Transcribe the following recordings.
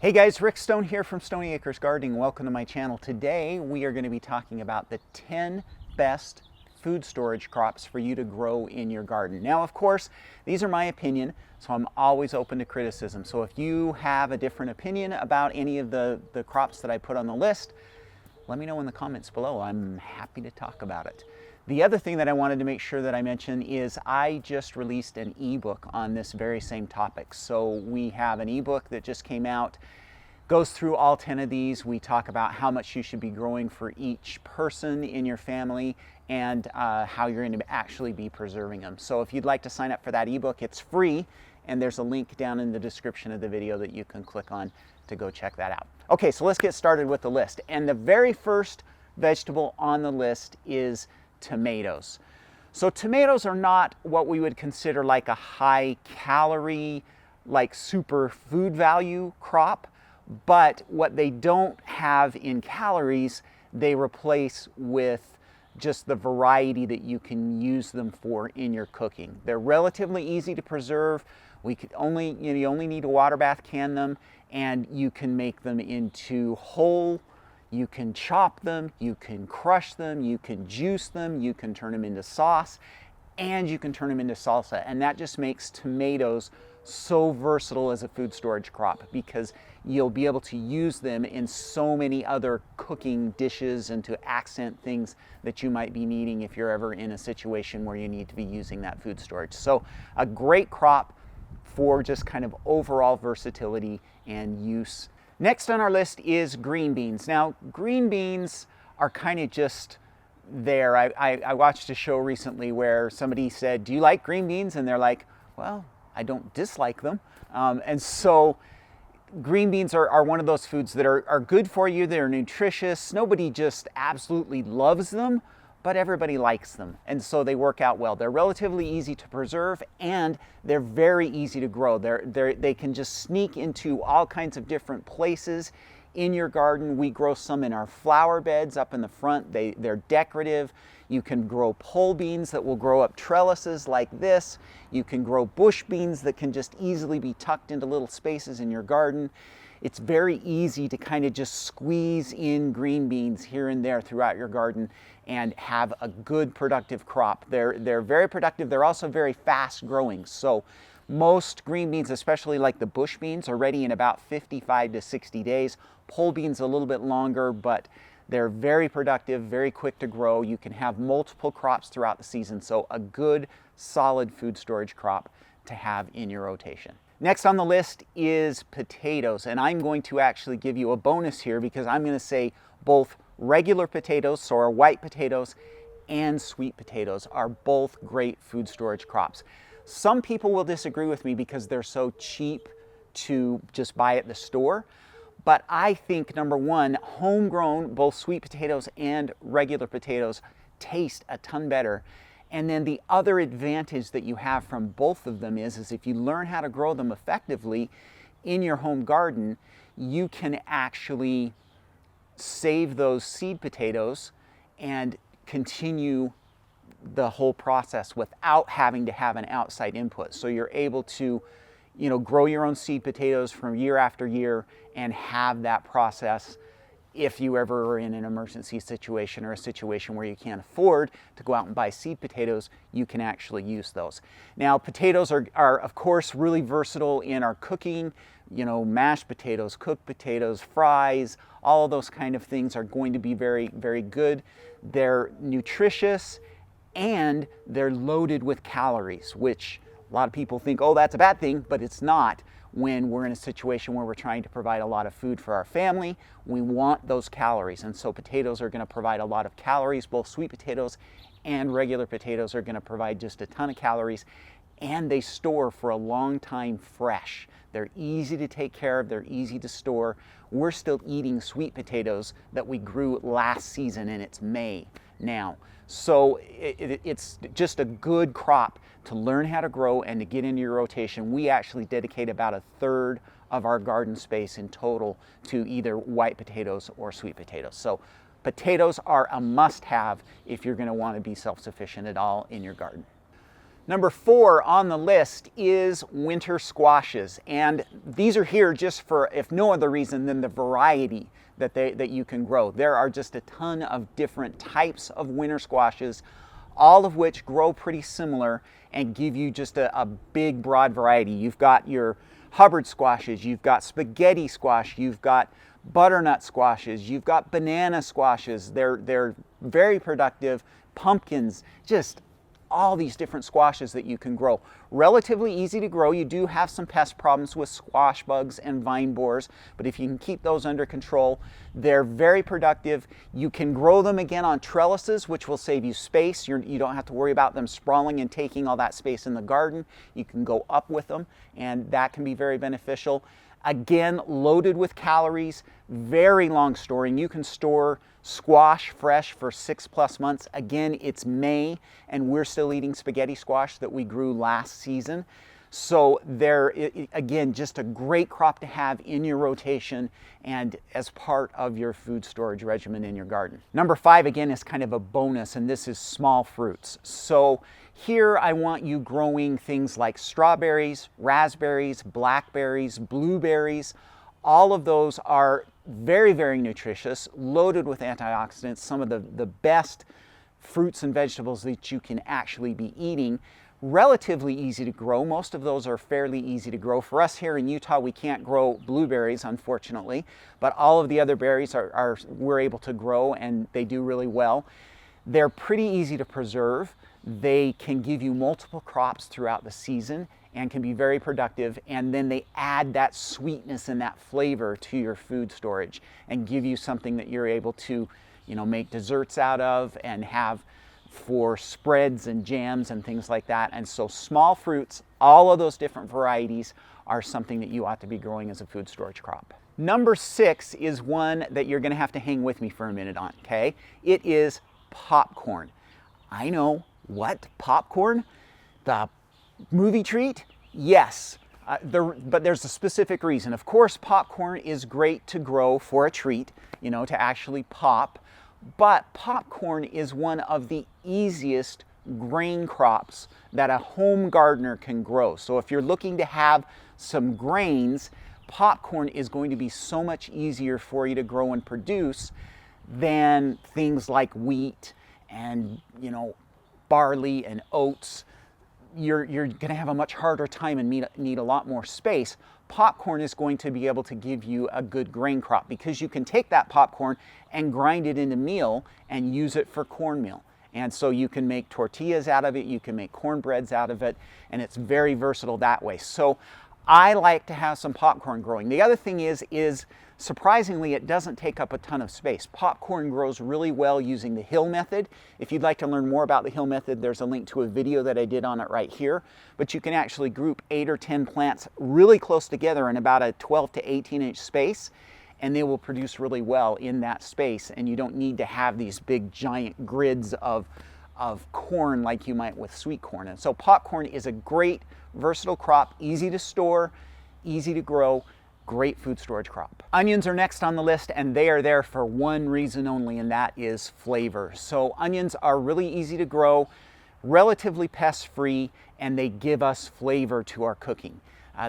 Hey guys, Rick Stone here from Stoney Acres Gardening. Welcome to my channel. Today we are going to be talking about the 10 best food storage crops for you to grow in your garden. Now, of course, these are my opinion, so I'm always open to criticism. So if you have a different opinion about any of the crops that I put on the list, let me know in the comments below. I'm happy to talk about it. The other thing that I wanted to make sure that I mention is I just released an ebook on this very same topic. So we have an ebook that just came out, goes through all 10 of these. We talk about how much you should be growing for each person in your family and how you're going to actually be preserving them. So if you'd like to sign up for that ebook, it's free, and there's a link down in the description of the video that you can click on to go check that out. Okay, so let's get started with the list. And the very first vegetable on the list is tomatoes. So tomatoes are not what we would consider like a high calorie, like super food value crop, but what they don't have in calories, they replace with just the variety that you can use them for in your cooking. They're relatively easy to preserve. You only need a water bath can them, and you can make them into whole. You can chop them, you can crush them, you can juice them, you can turn them into sauce, and you can turn them into salsa. And that just makes tomatoes so versatile as a food storage crop, because you'll be able to use them in so many other cooking dishes and to accent things that you might be needing if you're ever in a situation where you need to be using that food storage. So a great crop for just kind of overall versatility and use. Next on our list is green beans. Now, green beans are kind of just there. I watched a show recently where somebody said, "Do you like green beans?" And they're like, "Well, I don't dislike them." And so green beans are one of those foods that are good for you. They're nutritious. Nobody just absolutely loves them, but everybody likes them. And so they work out well. They're relatively easy to preserve, and they're very easy to grow. They can just sneak into all kinds of different places in your garden. We grow some in our flower beds up in the front. They're decorative. You can grow pole beans that will grow up trellises like this. You can grow bush beans that can just easily be tucked into little spaces in your garden. It's very easy to kind of just squeeze in green beans here and there throughout your garden and have a good productive crop. They're very productive. They're also very fast growing. So most green beans, especially like the bush beans, are ready in about 55 to 60 days. Pole beans a little bit longer, but they're very productive, very quick to grow. You can have multiple crops throughout the season. So a good, solid food storage crop to have in your rotation. Next on the list is potatoes, and I'm going to actually give you a bonus here because I'm going to say both regular potatoes, so our white potatoes, and sweet potatoes are both great food storage crops. Some people will disagree with me because they're so cheap to just buy at the store, but I think, number one, homegrown, both sweet potatoes and regular potatoes taste a ton better. And then the other advantage that you have from both of them is if you learn how to grow them effectively in your home garden, you can actually save those seed potatoes and continue the whole process without having to have an outside input. So you're able to, grow your own seed potatoes from year after year and have that process. If you ever are in an emergency situation or a situation where you can't afford to go out and buy seed potatoes, you can actually use those. Now, potatoes are of course really versatile in our cooking. Mashed potatoes, cooked potatoes, fries, all of those kind of things are going to be very, very good. They're nutritious and they're loaded with calories, which a lot of people think, oh, that's a bad thing, but it's not. When we're in a situation where we're trying to provide a lot of food for our family, we want those calories. And so potatoes are going to provide a lot of calories. Both sweet potatoes and regular potatoes are going to provide just a ton of calories, and they store for a long time fresh. They're easy to take care of. They're easy to store. We're still eating sweet potatoes that we grew last season, and it's May now. So it's just a good crop to learn how to grow and to get into your rotation. We actually dedicate about a third of our garden space in total to either white potatoes or sweet potatoes. So potatoes are a must-have if you're going to want to be self-sufficient at all in your garden. Number 4 on the list is winter squashes, and these are here just for, if no other reason than the variety that you can grow. There are just a ton of different types of winter squashes, all of which grow pretty similar and give you just a big broad variety. You've got your Hubbard squashes, you've got spaghetti squash, you've got butternut squashes, you've got banana squashes. They're very productive. Pumpkins, just all these different squashes that you can grow. Relatively easy to grow. You do have some pest problems with squash bugs and vine borers, but if you can keep those under control, they're very productive. You can grow them again on trellises, which will save you space. You don't have to worry about them sprawling and taking all that space in the garden. You can go up with them, and that can be very beneficial. Again, loaded with calories, very long storing. You can store squash fresh for 6+ months. Again, it's May and we're still eating spaghetti squash that we grew last season. So they're, again, just a great crop to have in your rotation and as part of your food storage regimen in your garden. Number 5, again, is kind of a bonus, and this is small fruits. So here I want you growing things like strawberries, raspberries, blackberries, blueberries. All of those are very, very nutritious, loaded with antioxidants, some of the best fruits and vegetables that you can actually be eating. Relatively easy to grow. Most of those are fairly easy to grow. For us here in Utah, we can't grow blueberries, unfortunately, but all of the other berries we're able to grow, and they do really well. They're pretty easy to preserve. They can give you multiple crops throughout the season and can be very productive, and then they add that sweetness and that flavor to your food storage and give you something that you're able to, make desserts out of and have for spreads and jams and things like that. And so small fruits, all of those different varieties, are something that you ought to be growing as a food storage crop. Number 6 is one that you're going to have to hang with me for a minute on, okay? It is popcorn. I know, what? Popcorn? The movie treat? Yes, but there's a specific reason. Of course, popcorn is great to grow for a treat, to actually pop. But popcorn is one of the easiest grain crops that a home gardener can grow. So if you're looking to have some grains, popcorn is going to be so much easier for you to grow and produce than things like wheat and, barley and oats. You're going to have a much harder time and need a lot more space. Popcorn is going to be able to give you a good grain crop because you can take that popcorn and grind it into meal and use it for cornmeal. And so you can make tortillas out of it, you can make cornbreads out of it, and it's very versatile that way. So I like to have some popcorn growing. The other thing is surprisingly, it doesn't take up a ton of space. Popcorn grows really well using the hill method. If you'd like to learn more about the hill method, there's a link to a video that I did on it right here. But you can actually group 8 or 10 plants really close together in about a 12 to 18 inch space, and they will produce really well in that space. And you don't need to have these big giant grids of corn like you might with sweet corn. And so popcorn is a great versatile crop, easy to store, easy to grow, great food storage crop. Onions are next on the list, and they are there for one reason only, and that is flavor. So onions are really easy to grow, relatively pest-free, and they give us flavor to our cooking.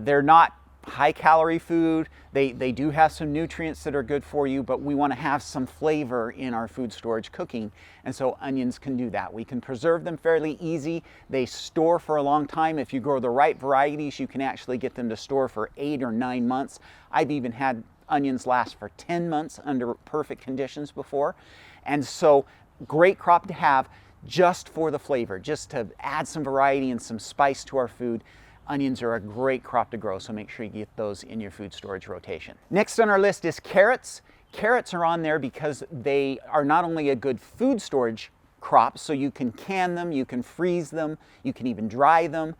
They're not high-calorie food. They do have some nutrients that are good for you, but we want to have some flavor in our food storage cooking, and so onions can do that. We can preserve them fairly easy. They store for a long time. If you grow the right varieties, you can actually get them to store for 8 or 9 months. I've even had onions last for 10 months under perfect conditions before. And so great crop to have just for the flavor, just to add some variety and some spice to our food. Onions are a great crop to grow, so make sure you get those in your food storage rotation. Next on our list is carrots. Carrots are on there because they are not only a good food storage crop, so you can can them, you can freeze them, you can even dry them,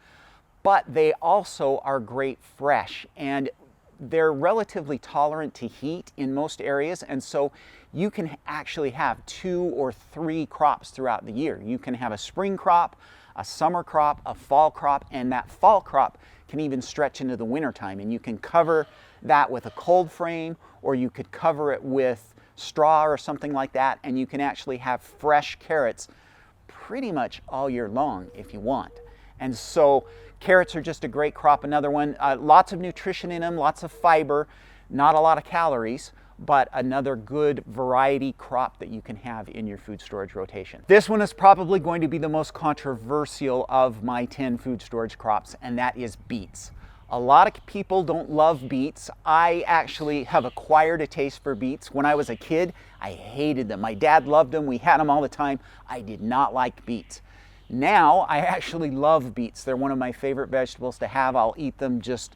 but they also are great fresh, and they're relatively tolerant to heat in most areas, and so you can actually have 2 or 3 crops throughout the year. You can have a spring crop, a summer crop, a fall crop, and that fall crop can even stretch into the winter time, and you can cover that with a cold frame, or you could cover it with straw or something like that, and you can actually have fresh carrots pretty much all year long if you want. And so carrots are just a great crop. Another one, lots of nutrition in them, lots of fiber, not a lot of calories, but another good variety crop that you can have in your food storage rotation. This one is probably going to be the most controversial of my 10 food storage crops, and that is beets. A lot of people don't love beets. I actually have acquired a taste for beets. When I was a kid, I hated them. My dad loved them. We had them all the time. I did not like beets. Now, I actually love beets. They're one of my favorite vegetables to have. I'll eat them just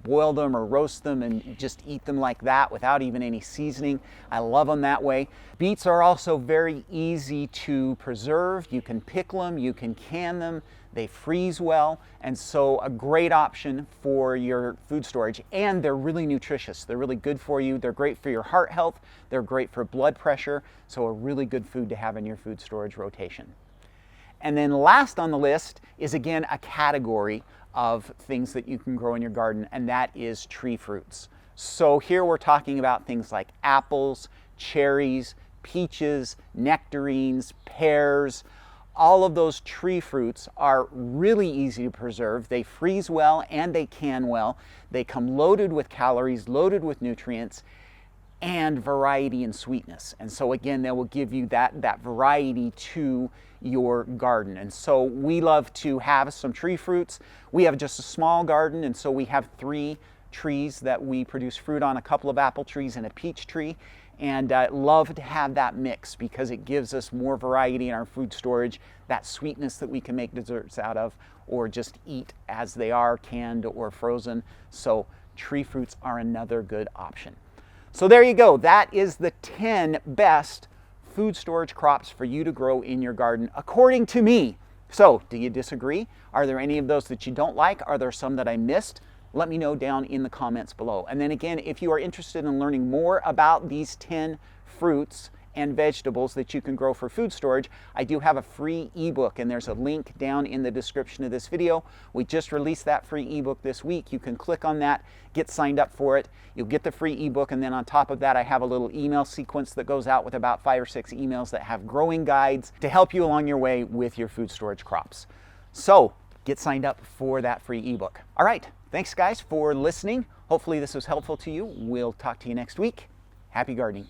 boil them or roast them and just eat them like that without even any seasoning. I love them that way. Beets are also very easy to preserve. You can pickle them, you can can them. They freeze well, and so a great option for your food storage. And they're really nutritious. They're really good for you. They're great for your heart health. They're great for blood pressure. So a really good food to have in your food storage rotation. And then last on the list is, again, a category of things that you can grow in your garden, and that is tree fruits. So here we're talking about things like apples, cherries, peaches, nectarines, pears. All of those tree fruits are really easy to preserve. They freeze well and they can well. They come loaded with calories, loaded with nutrients, and variety and sweetness. And so again, they will give you that variety to your garden. And so we love to have some tree fruits. We have just a small garden, and so we have 3 trees that we produce fruit on, a couple of apple trees and a peach tree. And love to have that mix because it gives us more variety in our food storage, that sweetness that we can make desserts out of or just eat as they are, canned or frozen. So tree fruits are another good option. So there you go. That is the 10 best food storage crops for you to grow in your garden, according to me. So do you disagree? Are there any of those that you don't like? Are there some that I missed? Let me know down in the comments below. And then again, if you are interested in learning more about these 10 fruits and vegetables that you can grow for food storage, I do have a free ebook, and there's a link down in the description of this video. We just released that free ebook this week. You can click on that, get signed up for it. You'll get the free ebook, and then on top of that, I have a little email sequence that goes out with about 5 or 6 emails that have growing guides to help you along your way with your food storage crops. So get signed up for that free ebook. All right, thanks guys for listening. Hopefully this was helpful to you. We'll talk to you next week. Happy gardening.